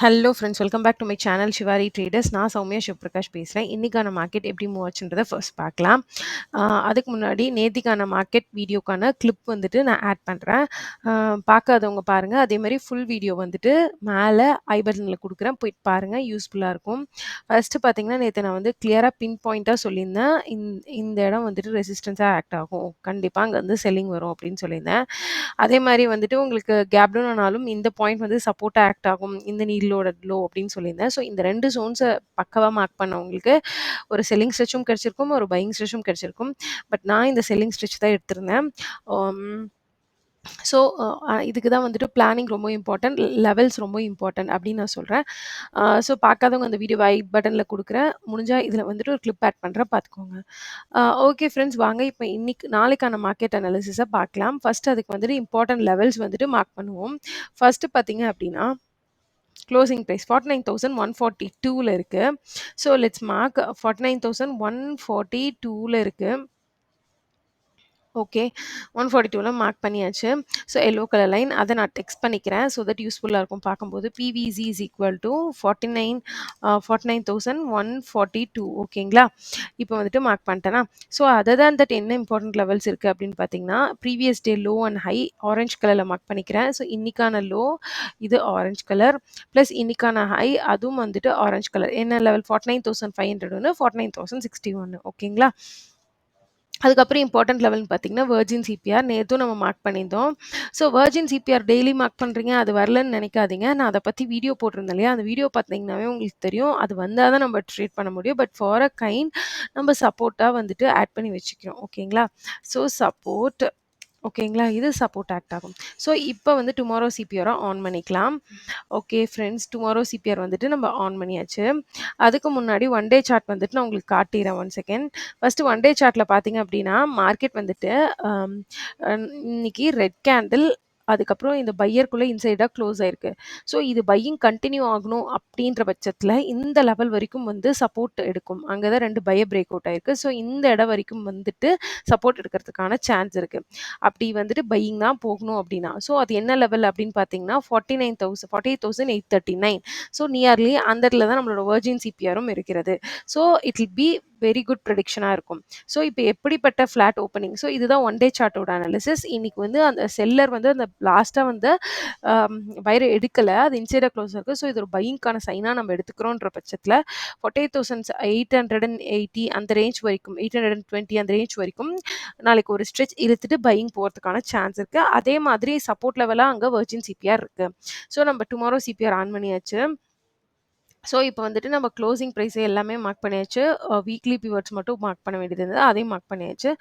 Hello friends, welcome back to my channel Shivari traders. நான் சௌமியா சிவபிரகாஷ் பேசுகிறேன். இன்றைக்கான மார்க்கெட் எப்படி மூவ் ஆச்சுன்றதை ஃபர்ஸ்ட் பார்க்கலாம். அதுக்கு முன்னாடி நேத்திக்கான மார்க்கெட் வீடியோக்கான கிளிப் வந்துட்டு நான் ஆட் பண்ணுறேன். பார்க்காதவங்க பாருங்கள். அதே மாதிரி ஃபுல் வீடியோ வந்துட்டு மேலே ஐ பட்டனில் கொடுக்குறேன், போயிட்டு பாருங்கள், யூஸ்ஃபுல்லாக இருக்கும். ஃபஸ்ட்டு பார்த்தீங்கன்னா நேற்று நான் வந்து கிளியராக பின் பாயிண்ட்டாக சொல்லியிருந்தேன், இந்த இடம் வந்துட்டு ரெசிஸ்டன்ஸாக ஆக்ட் ஆகும், கண்டிப்பாக அங்கே வந்து செல்லிங் வரும் அப்படின்னு சொல்லியிருந்தேன். அதே மாதிரி வந்துட்டு உங்களுக்கு கேப் டவுன் ஆனாலும் இந்த பாயிண்ட் வந்து சப்போர்ட்டாக ஆக்ட் ஆகும், இந்த நீடலோட லோ அப்படின்னு சொல்லியிருந்தேன். ஸோ இந்த 2 ஜோன்ஸை பக்கவாக மார்க் பண்ணவங்களுக்கு ஒரு செல்லிங் ஸ்ட்ரெச்சும் கிடச்சிருக்கும், ஒரு பையிங் ஸ்ட்ரெச்சும் கிடச்சிருக்கும். பட் நான் இந்த செல்லிங் ஸ்ட்ரெச் தான் எடுத்திருந்தேன். ஸோ இதுக்கு தான் வந்துட்டு பிளானிங் ரொம்ப இம்பார்ட்டன்ட், லெவல்ஸ் ரொம்ப இம்பார்ட்டன்ட் அப்படின்னு நான் சொல்கிறேன். ஸோ பார்க்காதவங்க அந்த வீடியோ ஐ பட்டனில் கொடுக்குறேன், முடிஞ்சால் இதில் வந்துட்டு ஒரு கிளிப் ஆட் பண்ணுறேன், பார்த்துக்கோங்க. ஓகே ஃப்ரெண்ட்ஸ், வாங்க இப்போ நாளைக்கான மார்க்கெட் அனாலிசிஸை பார்க்கலாம். ஃபஸ்ட்டு அதுக்கு வந்துட்டு இம்பார்ட்டன்ட் லெவல்ஸ் வந்துட்டு மார்க் பண்ணுவோம். ஃபஸ்ட்டு பார்த்தீங்க அப்படின்னா க்ளோசிங் ப்ரைஸ் 49,142ல் இருக்குது. ஸோ லெட்ஸ் மார்க் 49,142ல் இருக்குது. ஓகே, 142ல மார்க் பண்ணியாச்சு. ஸோ எல்லோ கலர் லைன் அதை நான் டெக்ஸ்ட் பண்ணிக்கிறேன், ஸோ தட் யூஸ்ஃபுல்லாக இருக்கும் பார்க்கும்போது. PVC is equal to 49,142. ஓகேங்களா, இப்போ வந்துட்டு மார்க் பண்ணிட்டேன்னா. ஸோ அதர் தட் என்ன இம்பார்ட்டன்ட் லெவல்ஸ் இருக்குது அப்படின்னு பார்த்தீங்கன்னா, previous day low and high orange கலரில் மார்க் பண்ணிக்கிறேன். ஸோ இன்னைக்கான லோ இது ஆரஞ்ச் கலர், ப்ளஸ் இன்னைக்கான ஹை அதுவும் வந்துட்டு ஆரஞ்ச் கலர். என்ன லெவல்? 49,500 49,061. ஓகேங்களா. அதுக்கப்புறம் இம்பார்ட்டன்ட் லெவல்னு பார்த்தீங்கன்னா வெர்ஜின் சிபிஆர் நேற்றும் நம்ம மார்க் பண்ணியிருந்தோம். So virgin CPR daily mark பண்ணுறீங்க, அது வரலன்னு நினைக்காதீங்க. நான் அதை பற்றி வீடியோ போட்டிருந்தேன் இல்லையா, அந்த வீடியோ பார்த்தீங்கன்னாவே உங்களுக்கு தெரியும். அது வந்தால் தான் நம்ம ட்ரேட் பண்ண முடியும். பட் ஃபார் அ கைண்ட் நம்ம சப்போர்ட்டாக வந்துட்டு ஆட் பண்ணி வச்சுக்கிறோம். ஓகேங்களா. ஸோ சப்போர்ட், ஓகேங்களா, இது சப்போர்ட் ஆக்ட் ஆகும். ஸோ இப்போ வந்து டுமாரோ சிபிஆரை ஆன் பண்ணிக்கலாம். ஓகே ஃப்ரெண்ட்ஸ், டுமாரோ சிபிஆர் வந்துட்டு நம்ம ஆன் பண்ணியாச்சு. அதுக்கு முன்னாடி ஒன் டே சார்ட் வந்துட்டு நான் உங்களுக்கு காட்டிடுறேன். 1 செகண்ட். ஃபஸ்ட்டு ஒன் டே சார்ட்டில் பார்த்தீங்க அப்படின்னா மார்க்கெட் வந்துட்டு இன்னைக்கு ரெட் கேண்டில், அதுக்கப்புறம் இந்த பையருக்குள்ளே இன்சைடாக க்ளோஸ் ஆயிருக்கு. ஸோ இது பையிங் கண்டினியூ ஆகணும் அப்படின்ற பட்சத்தில் இந்த லெவல் வரைக்கும் வந்து சப்போர்ட் எடுக்கும். அங்கே தான் 2 பையர் பிரேக் அவுட் ஆயிருக்கு. ஸோ இந்த இடம் வரைக்கும் வந்துட்டு சப்போர்ட் எடுக்கிறதுக்கான சான்ஸ் இருக்குது. அப்படி வந்துட்டு பையிங் தான் போகணும் அப்படின்னா, ஸோ அது என்ன லெவல் அப்படின்னு பார்த்தீங்கன்னா 48,839. ஸோ நியர்லி அந்த இடத்துல தான் நம்மளோட வெர்ஜின் சிபிஆரும் இருக்கிறது. So it will be very good ப்ரெடிக்ஷனாக இருக்கும். ஸோ இப்போ எப்படிப்பட்ட ஃப்ளாட் ஓப்பனிங், ஸோ இதுதான் ஒன் டே சார்ட்டோட அனாலிசிஸ். இன்னைக்கு வந்து அந்த செல்லர் வந்து அந்த லாஸ்ட்டாக வந்து பையர் எடுக்கலை, அது இன்சைடாக க்ளோஸ் இருக்குது. ஸோ இது ஒரு பையிங்கான சைனாக நம்ம எடுத்துக்கிறோன்ற பட்சத்தில் 48,880 அந்த ரேஞ்ச் வரைக்கும், 820 அந்த ரேஞ்ச் வரைக்கும் நாளைக்கு ஒரு ஸ்ட்ரெச் இழுத்துட்டு பையிங் போகிறதுக்கான சான்ஸ் இருக்குது. அதே மாதிரி சப்போர்ட் லெவலாக அங்கே வெர்ஜின் சிபிஆர் இருக்குது. ஸோ நம்ம டுமாரோ சிபிஆர் ஆன் பண்ணியாச்சு. ஸோ இப்போ வந்துட்டு நம்ம க்ளோசிங் ப்ரைஸ் எல்லாமே மார்க் பண்ணியாச்சு. வீக்லி பிவட்ஸ் மட்டும் மார்க் பண்ண வேண்டியது இருந்தது, அதையும் மார்க் பண்ணியாச்சு.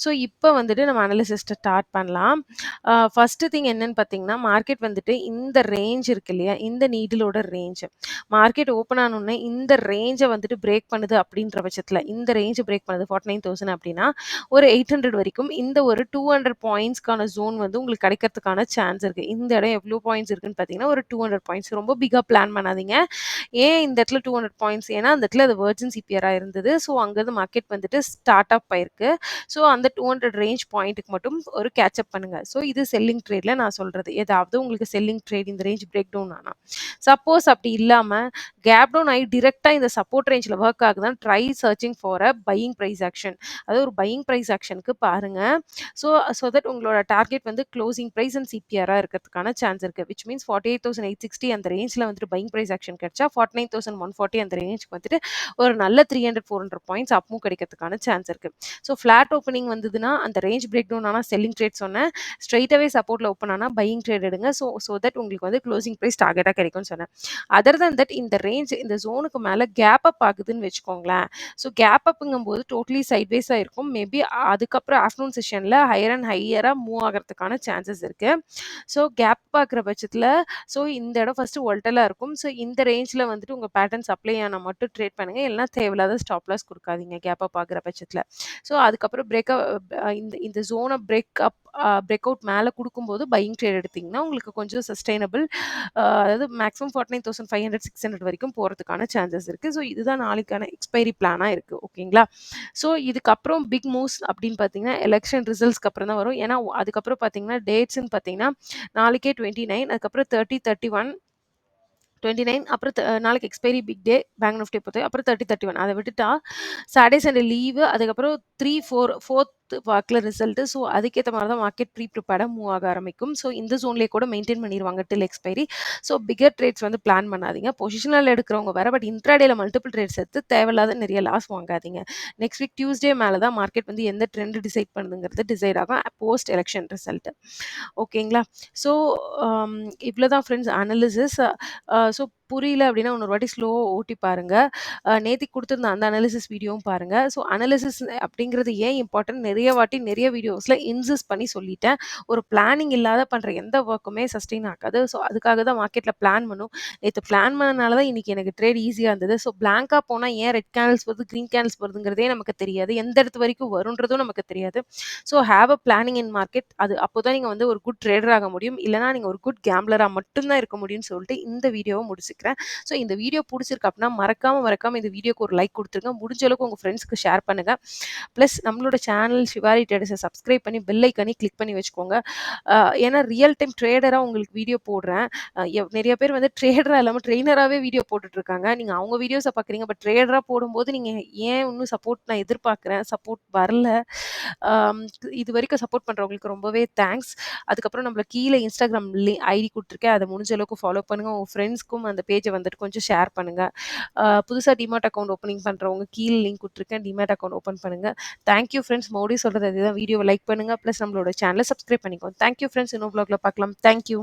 ஸோ இப்போ வந்துட்டு நம்ம அனாலிசிஸ்ட்டை ஸ்டார்ட் பண்ணலாம். ஃபஸ்ட்டு திங் என்னன்னு பார்த்தீங்கன்னா, மார்க்கெட் வந்துட்டு இந்த ரேஞ்ச் இருக்கு இல்லையா, இந்த நீடிலோட ரேஞ்ச் மார்க்கெட் ஓப்பன் ஆனோடனே இந்த ரேஞ்சை வந்துட்டு பிரேக் பண்ணுது அப்படின்ற பட்சத்தில், இந்த ரேஞ்சை பிரேக் பண்ணுது 49,000 அப்படின்னா ஒரு 800 வரைக்கும் இந்த ஒரு 200 பாயிண்ட்ஸ்க்கான ஜோன் வந்து உங்களுக்கு கிடைக்கிறதுக்கான சான்ஸ் இருக்குது. இந்த இடம் எவ்வளோ பாயிண்ட்ஸ் இருக்குன்னு பார்த்தீங்கன்னா ஒரு 200 பாயிண்ட்ஸ். ரொம்ப பிக்காக பிளான் பண்ணாதீங்க. ஏன் இந்த இடத்துல 200 பாயிண்ட்ஸ்? ஏன்னா அந்த இடத்துல அது வெர்ஜின் சிபிஆராக இருந்தது. ஸோ அங்கேருந்து மார்க்கெட் வந்துட்டு ஸ்டார்ட் அப் ஆயிருக்கு. ஸோ அந்த 200 ரேஞ்ச் பாயிண்ட்டுக்கு மட்டும் ஒரு கேட்சப் பண்ணுங்கள். ஸோ இது செல்லிங் ட்ரேடில் நான் சொல்கிறது. ஏதாவது உங்களுக்கு செல்லிங் ட்ரேட் இந்த ரேஞ்ச் பிரேக் டவுன் ஆனால், சப்போஸ் அப்படி இல்லாமல் கேப் டவுன் ஆகி டிரெக்டாக இந்த சப்போர்ட் ரேஞ்சில் ஒர்க் ஆகுதான், try searching for a buying price action. அதாவது ஒரு பையிங் ப்ரைஸ் ஆக்ஷனுக்கு பாருங்கள். ஸோ ஸோ தட் உங்களோட டார்கெட் வந்து க்ளோசிங் ப்ரைஸ் அண்ட் சிபிஆராக இருக்கிறதுக்கான சான்ஸ் இருக்குது. விச் மீன்ஸ் 48,860 அந்த ரேஞ்சில் வந்துட்டு பையிங் ப்ரைஸ் ஆக்ஷன் கிடைச்சா 49,140 அந்த ரேஞ்சுக்கு வந்துட்டு ஒரு நல்ல 300-400 பாயிண்ட்ஸ் அப்மூவ் கிடைக்கிறதுக்கான சான்ஸ் இருக்குது. ஸோ ஃப்ளாட் ஓப்பனிங் வந்ததுன்னா அந்த ரேஞ்ச் பிரேக் டவுன் ஆனால் செல்லிங் ட்ரேட் சொன்னேன், ஸ்ட்ரைட்டாகவே சப்போர்ட்டில் ஓப்பன் ஆனால் பையிங் ட்ரேட் எடுங்க. ஸோ தட் உங்களுக்கு வந்து க்ளோசிங் ப்ரைஸ் டார்கெட்டாக கிடைக்கும்னு சொன்னேன். அதர் தன் தட் இந்த ரேஞ்ச் இந்த ஜோனுக்கு மேலே கேப் அப் ஆகுதுன்னு வச்சுக்கோங்களேன். ஸோ கேப் அப்புங்கும்போது டோட்டலி சைட்வேஸாக இருக்கும். மேபி அதுக்கப்புறம் ஆஃப்டர்நூன் செஷனில் ஹையர் அண்ட் ஹையராக மூவ் ஆகிறதுக்கான சான்சஸ் இருக்குது. ஸோ கேப் பார்க்குற பட்சத்தில் ஸோ இந்த இடம் ஃபஸ்ட்டு ஒல்டலாக இருக்கும். ஸோ இந்த ரேஞ்சில் வந்துட்டு உங்கள் பேட்டர்ன் சப்ளை ஆனால் மட்டும் ட்ரேட் பண்ணுங்கள், இல்லைனா தேவையில்லாத ஸ்டாப் லாஸ் கொடுக்காதீங்க கேப் அப் ஆகிற பட்சத்தில். ஸோ அதுக்கப்புறம் இந்த இந்த ஜோனை பிரேக் அவுட் மேலே கொடுக்கும்போது பையிங் ட்ரேட் எடுத்திங்கன்னா உங்களுக்கு கொஞ்சம் சஸ்டைனபிள், அதாவது மேக்ஸிமம் 49,500-600 வரைக்கும் போகிறதுக்கான சான்சஸ் இருக்குது. ஸோ இதுதான் நாளைக்கான எக்ஸ்பைரி பிளானாக இருக்குது. ஓகேங்களா. ஸோ இதுக்கப்புறம் பிக் மூவ்ஸ் அப்படின்னு பார்த்தீங்கன்னா எலெக்ஷன் ரிசல்ட்ஸ்க்கு அப்புறம் தான் வரும். ஏன்னா அதுக்கப்புறம் பார்த்தீங்கன்னா டேட்ஸ்ன்னு பார்த்தீங்கன்னா நாளைக்கே 29, அதுக்கப்புறம் 30, 31, 29 அப்புறம் நாளைக்கு expiry big day bank Nifty பொறுத்தவரை. அப்புறம் 30, 31 அத விட்டுட்டா சாட்டர்டே, சண்டே லீவு. அதுக்கப்புறம் 4த் வாக்குல ரிசல்ட். ஸோ அதுக்கேத்த மாரி தான் மார்க்கெட் ப்ரிப்பேர்டா மூவ் ஆக ஆரம்பிக்கும். ஸோ இந்த ஜோன்லயே கூட மெயின்டெயின் பண்ணிருவாங்க டில் எக்ஸ்பைரி. ஸோ பிக்கர் ட்ரேட்ஸ் வந்து பிளான் பண்ணாதீங்க. பொசிஷனல் எடுக்கிறவங்க வேற. பட் இன்ட்ராடேல மல்டிபிள் ட்ரேட்ஸ் எடுத்து தேவையில்லாத நிறைய லாஸ் வாங்காதீங்க. நெக்ஸ்ட் வீக் டியூஸ்டே மேல தான் மார்க்கெட் வந்து எந்த ட்ரெண்ட் டிசைட் பண்ணுதுங்கிறது டிசைட் ஆகும் போஸ்ட் எலெக்ஷன் ரிசல்ட். ஓகேங்களா? ஸோ இவ்வளோதான் ஃப்ரெண்ட்ஸ் அனாலிசிஸ். ஸோ புரியல அப்படின்னா இன்னொரு வாட்டி ஸ்லோவா ஓட்டி பாருங்க. நேத்திக்கு குடுத்திருந்த அந்த அனாலிசிஸ் வீடியோவும் பாருங்க. ஸோ அனாலிசிஸ் அப்படிங்கிறது ஏன் இம்பார்ட்டன்ட் நிறைய வாட்டி நிறைய வீடியோஸ்ல இன்சிஸ்ட் பண்ணி சொல்லிட்டேன். ஒரு பிளானிங் இல்லாத பண்ற எந்த ஒர்க்குமே சஸ்டெயின் ஆகாது. ஸோ அதுக்காக தான் மார்க்கெட்ல பிளான் பண்ணும். நேத்து பிளான் பண்ணனால தான் இன்னைக்கு எனக்கு ட்ரேட் ஈஸியா இருந்தது. ஸோ பிளாங்கா போனா ஏன் ரெட் கேண்டில்ஸ் வருது, கிரீன் கேண்டில்ஸ் வருதுங்கிறதே நமக்கு தெரியாது. எந்த இடத்து வரைக்கும் வரும்ன்றதும் நமக்கு தெரியாது. So have a planning in market. அது அப்போதான் நீங்க வந்து ஒரு குட் ட்ரேடர் ஆக முடியும். இல்லன்னா நீங்க ஒரு குட் கேம்ப்லரா மட்டும் தான் இருக்க முடியும்னு சொல்லிட்டு இந்த வீடியோவ முடிச்சுக்கிறேன். ஸோ இந்த வீடியோ புடிச்சிருக்கு அப்படின்னா மறக்காம இந்த வீடியோக்கு ஒரு லைக் குடுத்துருங்க. முடிஞ்ச அளவுக்கு உங்க ஃப்ரெண்ட்ஸ்க்கு ஷேர் பண்ணுங்க. பிளஸ் நம்மளோட சேனல் ஷிவாரி ட்ரேடர்ஸ சப்ஸ்கிரைப் பண்ணி பெல் ஐகானையும் கிளிக் பண்ணி வச்சுக்கோங்க. அ ஏன்னா ரியல் டைம் ட்ரேடரா உங்களுக்கு வீடியோ போடுறேன். நிறைய பேர் வந்து ட்ரேடரா இல்லாம ட்ரெய்னராவே வீடியோ போட்டுட்டு இருக்காங்க. நீங்க அவங்க வீடியோஸ பார்க்குறீங்க. பட் ட்ரேடரா போடும்போது நீங்க ஏன் இன்னும் சப்போர்ட் நான் எதிர்பார்க்கிறேன். சப்போர்ட் வரல. ஆம், இதுவரைக்கும் சப்போர்ட் பண்றவங்களுக்கு ரொம்பவே தேங்க்ஸ். அதுக்கப்புறம் நம்மள கீழ இன்ஸ்டாகிராம் ஐடி குடுத்துருக்கேன். அத முடிஞ்ச அளவுக்கு ஃபாலோ பண்ணுங்க. உங்க ஃப்ரெண்ட்ஸ்க்கும் அந்த பேஜ வந்துட்டு கொஞ்சம் ஷேர் பண்ணுங்க. புதுசா டிமாட் அக்கவுண்ட் ஓப்பனிங் பண்றவங்க கீழ லிங்க் குடுத்துருக்கேன். டிமாட் அக்கவுண்ட் ஓப்பன் பண்ணுங்க. Thank you friends. மறுபடியும் சொல்றது அதுதான். வீடியோவ லைக் பண்ணுங்க. பிளஸ் நம்மளோட சேனல சப்ஸ்கிரைப் பண்ணிக்கோங்க. Thank you friends. இன்னொரு வ்ளாக்ல பார்க்கலாம். Thank you.